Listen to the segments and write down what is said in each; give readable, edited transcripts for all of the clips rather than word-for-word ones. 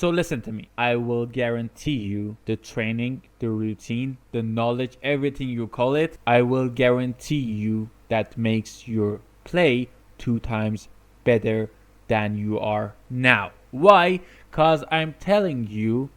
So listen to me. I will guarantee you the training, the routine, the knowledge, everything you call it, I will guarantee you that makes your play 2 times better than you are now. Why? Because I'm telling you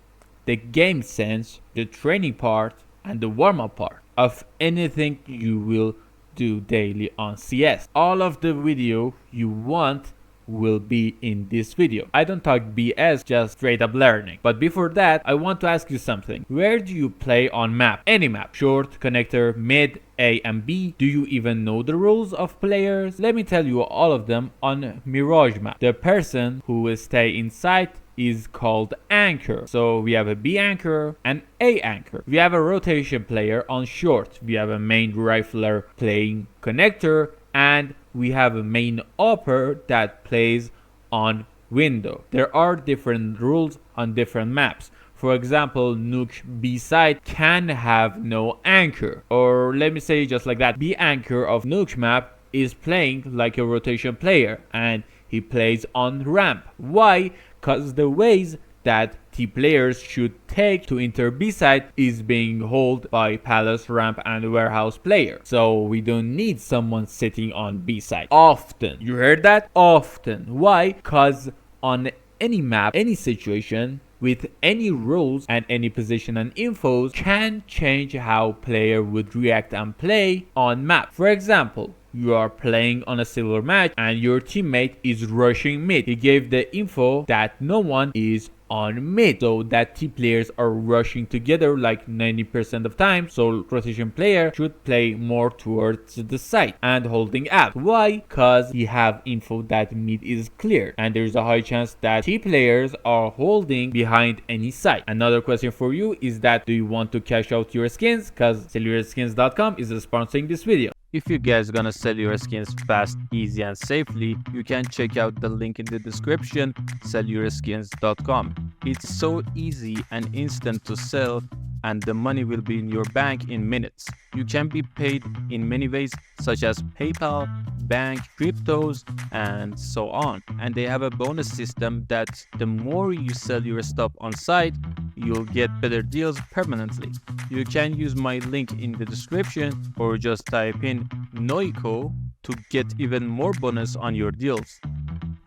the game sense, the training part, and the warm-up part of anything you will do daily on CS. All of the video you want will be in this video. I don't talk BS, just straight up learning. But before that, I want to ask you something. Where do you play on map? Any map. Short, connector, mid, A and B. Do you even know the rules of players? Let me tell you all of them on Mirage map. The person who will stay inside is called anchor. So we have a B anchor and A anchor. We have a rotation player on short. We have a main rifler playing connector, and we have a main upper that plays on window. There are different rules on different maps. For example, Nuke B side can have no anchor, or let me say just like that, B anchor of Nuke map is playing like a rotation player and he plays on ramp. Why? Because the ways that T players should take to enter B side is being held by palace, ramp, and warehouse player. So we don't need someone sitting on B side often. You heard that? Often. Why? Because on any map, any situation, with any rules and any position and infos can change how player would react and play on map. For example, you are playing on a silver match and your teammate is rushing mid. He gave the info that no one is on mid, so that T players are rushing together like 90% of time. So rotation player should play more towards the side and holding up. Why? Because he have info that mid is clear and there's a high chance that T players are holding behind any side. Another question for you is that, do you want to cash out your skins? Because sellyoursskins.com is sponsoring this video. If you guys gonna sell your skins fast, easy and safely, you can check out the link in the description, sellyoursskins.com. It's so easy and instant to sell, and the money will be in your bank in minutes. You can be paid in many ways such as PayPal, bank, cryptos, and so on. And they have a bonus system that the more you sell your stuff on site, you'll get better deals permanently. You can use my link in the description or just type in Noiko to get even more bonus on your deals.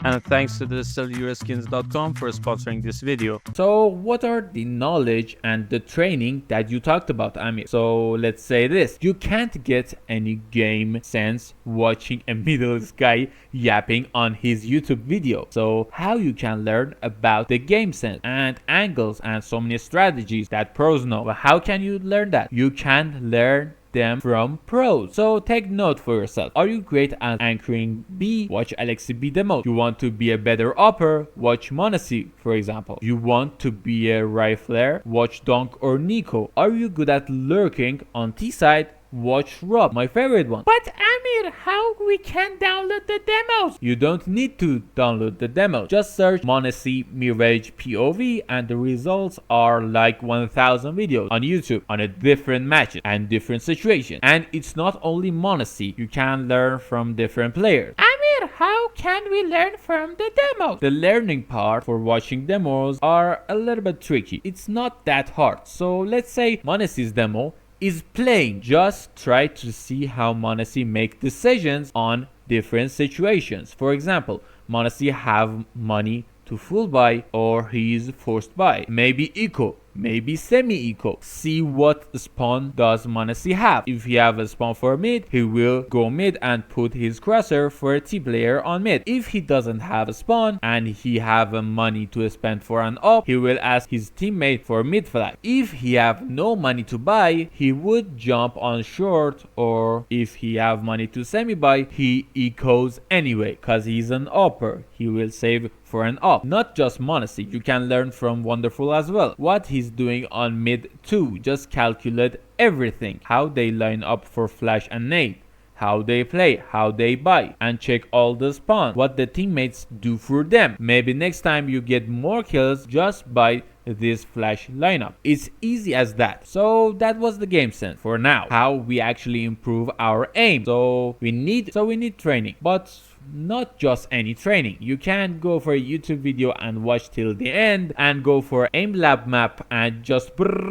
And thanks to the sellyoursskins.com for sponsoring this video. So what are the knowledge and the training that you talked about, Amir? So let's say this. You can't get any game sense watching a middle guy yapping on his YouTube video. So how you can learn about the game sense and angles and so many strategies that pros know? Well, how can you learn that? You can learn them from pros. So take note for yourself. Are you great at anchoring B? Watch Alexi B demo. You want to be a better upper? Watch Monasi, for example. You want to be a rifler? Watch Donk or Nico. Are you good at lurking on T side? Watch Rob, my favorite one. But Amir, how we can download the demos? You don't need to download the demo. Just search Monasi Mirage POV and the results are like 1000 videos on YouTube on a different matches and different situations. And it's not only Monasi. You can learn from different players. Amir, how can we learn from the demos? The learning part for watching demos are a little bit tricky. It's not that hard. So let's say Monasi's demo is playing. Just try to see how Monasi make decisions on different situations. For example, Monasi have money to full buy or he is forced buy. Maybe eco, maybe semi-eco. See what spawn does Monasi have. If he have a spawn for mid, he will go mid and put his crosshair for a T player on mid. If he doesn't have a spawn and he have money to spend for an up, he will ask his teammate for mid flag. If he have no money to buy, he would jump on short, or if he have money to semi buy, he ecos anyway cause he's an upper. He will save for an up. Not just Monasi, you can learn from Wonderful as well. What he's doing on mid too. Just calculate everything. How they line up for flash and nade. How they play, how they buy, and check all the spawn. What the teammates do for them. Maybe next time you get more kills just by this flash lineup. It's easy as that. So that was the game sense for now. How we actually improve our aim. So we need training. But not just any training. You can't go for a YouTube video and watch till the end and go for aim lab map and just fast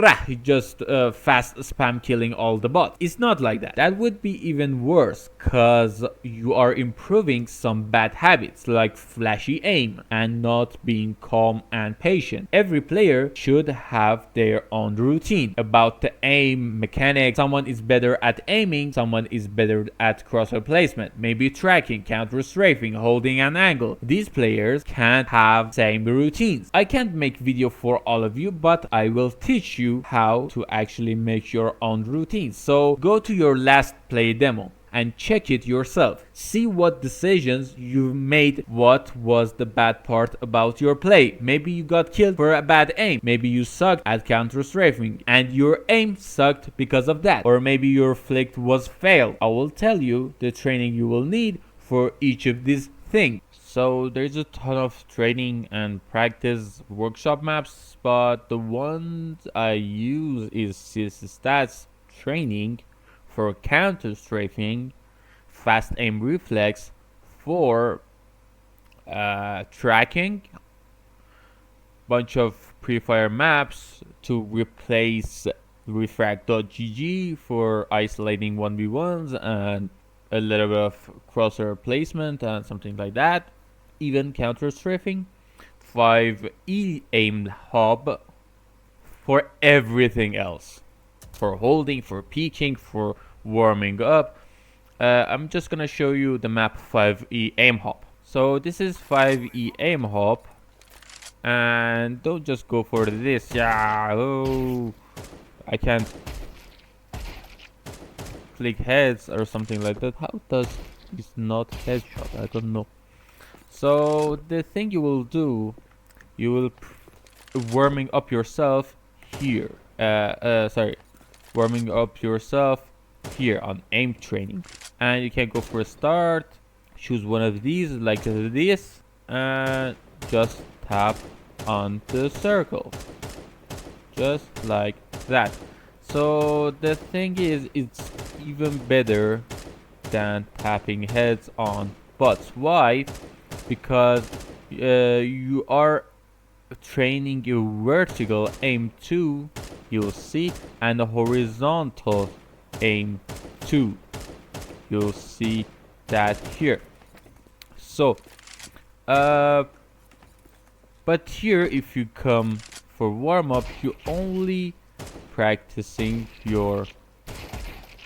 spam killing all the bots. It's not like that. That would be even worse, cause you are improving some bad habits like flashy aim and not being calm and patient. Every player should have their own routine about the aim mechanics. Someone is better at aiming, someone is better at crosshair placement, maybe tracking, counter strafing, holding an angle. These players can't have same routines. I can't make video for all of you, but I will teach you how to actually make your own routines. So go to your last play demo and check it yourself. See what decisions you made, what was the bad part about your play. Maybe you got killed for a bad aim. Maybe you sucked at counter strafing and your aim sucked because of that. Or maybe your flick was failed. I will tell you the training you will need for each of these things. So there's a ton of training and practice workshop maps, but the ones I use is CS2 training for counter strafing, fast aim reflex, for tracking, bunch of pre-fire maps to replace refract.gg for isolating 1v1s and a little bit of crosshair placement and something like that, even counter strafing, 5e aim hub for everything else, for holding, for peeking, for warming up. I'm just gonna show you the map 5e aim hop. So this is 5e aim hop, and don't just go for this. Yeah, oh, I can't click heads or something like that. How does this not headshot? I don't know. So the thing you will do, you will warming up yourself here. Warming up yourself here on aim training, and you can go for a start, choose one of these like this, and just tap on the circle just like that. So the thing is, it's even better than tapping heads on bots. Why? Because you are training your vertical aim 2, you'll see, and the horizontal aim 2, you'll see that here. So but here if you come for warm-up, you only practicing your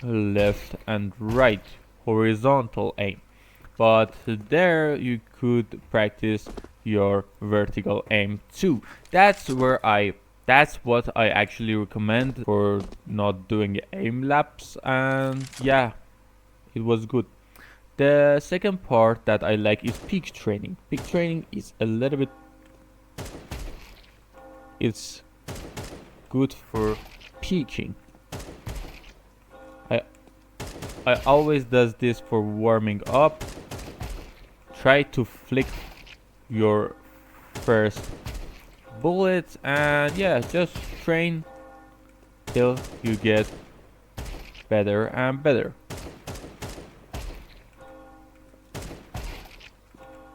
left and right horizontal aim, but there you could practice your vertical aim too. That's what I actually recommend for not doing aim laps, and yeah, it was good. The second part that I like is peak training. Peak training is a little bit, it's good for peaking. I always does this for warming up. Try to flick your first bullets, and yeah, just train till you get better and better.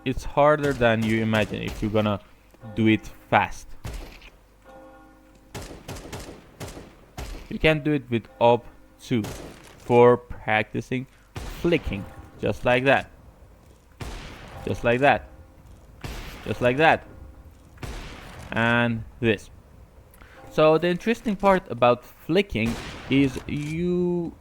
It's harder than you imagine if you're gonna do it fast. You can do it with up too, for practicing flicking, just like that, just like that, just like that, and this. So the interesting part about flicking is the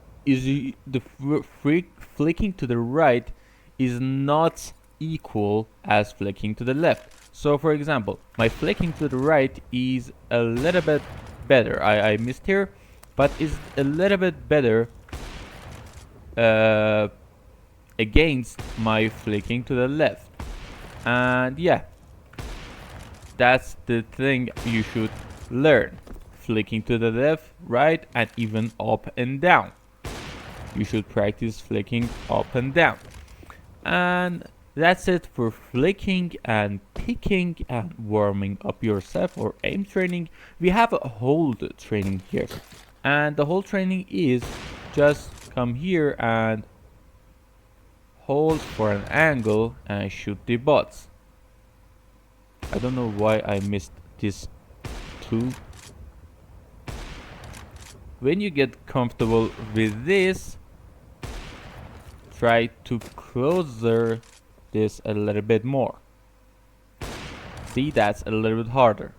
flicking to the right is not equal as flicking to the left. So for example, my flicking to the right is a little bit better. I missed here, but is a little bit better against my flicking to the left. And yeah, that's the thing you should learn. Flicking to the left, right, and even up and down. You should practice flicking up and down. And that's it for flicking and picking and warming up yourself or aim training. We have a hold training here. And the hold training is just come here and hold for an angle and shoot the bots. I don't know why I missed this too. When you get comfortable with this, try to closer this a little bit more. See, that's a little bit harder.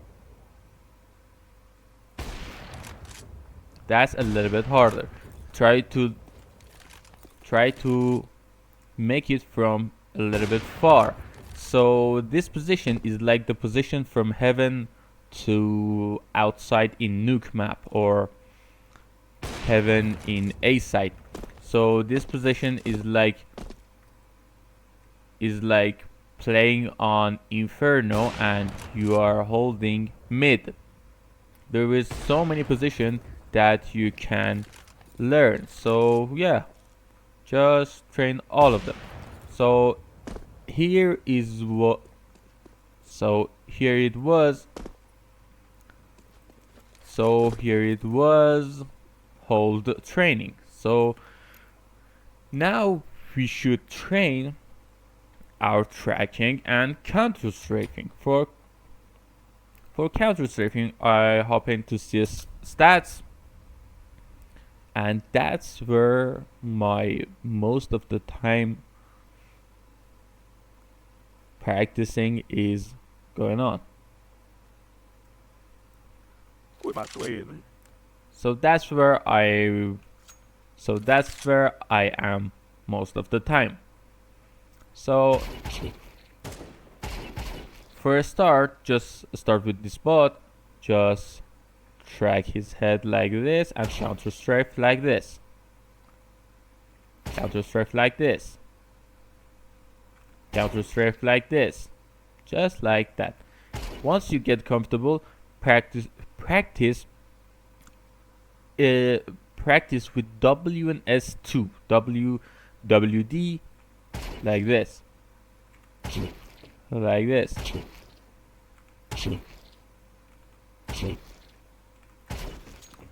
That's a little bit harder. Try to make it from a little bit far. So this position is like the position from heaven to outside in nuke map or heaven in A site. So this position is like playing on Inferno and you are holding mid. There is so many positions that you can learn. So yeah, just train all of them. So here is what. So here it was. So here it was. Hold training. So now we should train our tracking and counter strafing. For counter strafing, I hop into CS stats, and that's where my most of the time practicing is going on. So that's where I am most of the time. So for a start, just start with this bot, just track his head like this and counter strafe like this. Counter strafe like this. Counter strafe like this. Just like that. Once you get comfortable, practice with W and S2. WD like this. Like this.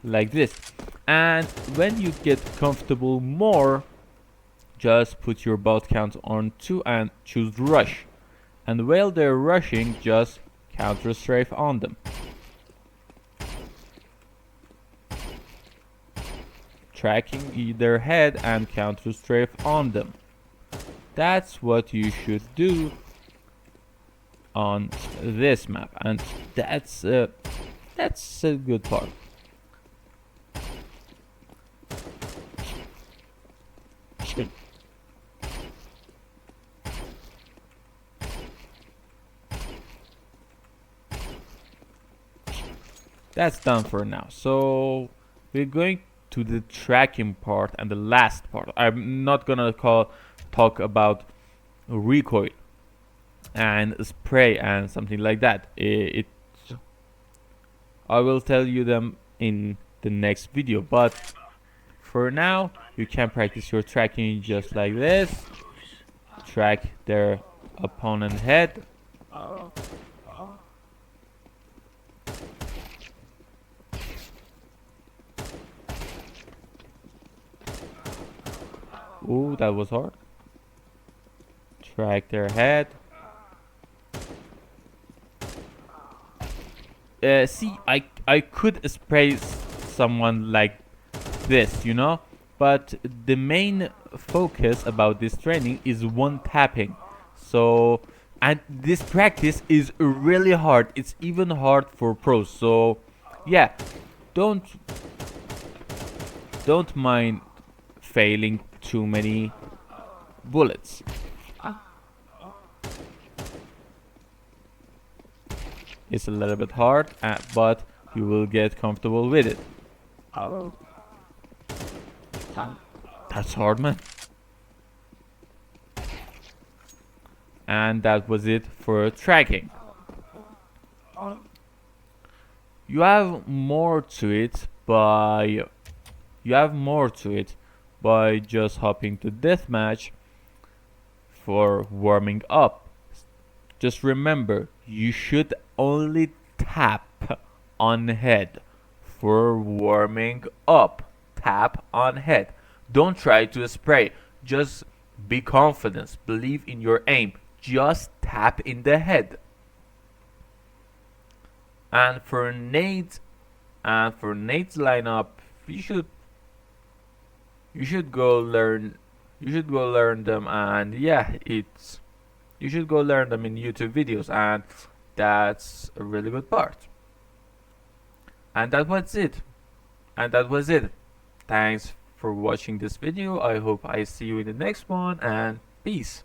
Like this. And when you get comfortable more, just put your bot count on 2 and choose rush. And while they're rushing, just counter strafe on them. Tracking their head and counter strafe on them. That's what you should do on this map, and that's a good part. That's done for now. So we're going to the tracking part and the last part. I'm not gonna talk about recoil and spray and something like that. I will tell you them in the next video, but for now you can practice your tracking just like this. Track their opponent head. Ooh, that was hard. Track their head. See, I could spray someone like this, you know, but the main focus about this training is one tapping. So, and this practice is really hard. It's even hard for pros. So, yeah, don't mind failing too many bullets. It's a little bit hard, but you will get comfortable with it. That's hard, man. And that was it for tracking. You have more to it by just hopping to deathmatch for warming up. Just remember, you should only tap on head for warming up. Tap on head. Don't try to spray. Just Be confident, believe in your aim, just tap in the head. And for Nate's lineup, you should go learn them, and yeah, it's you should go learn them in YouTube videos, and that's a really good part. And that was it. Thanks for watching this video. I hope I see you in the next one, and peace.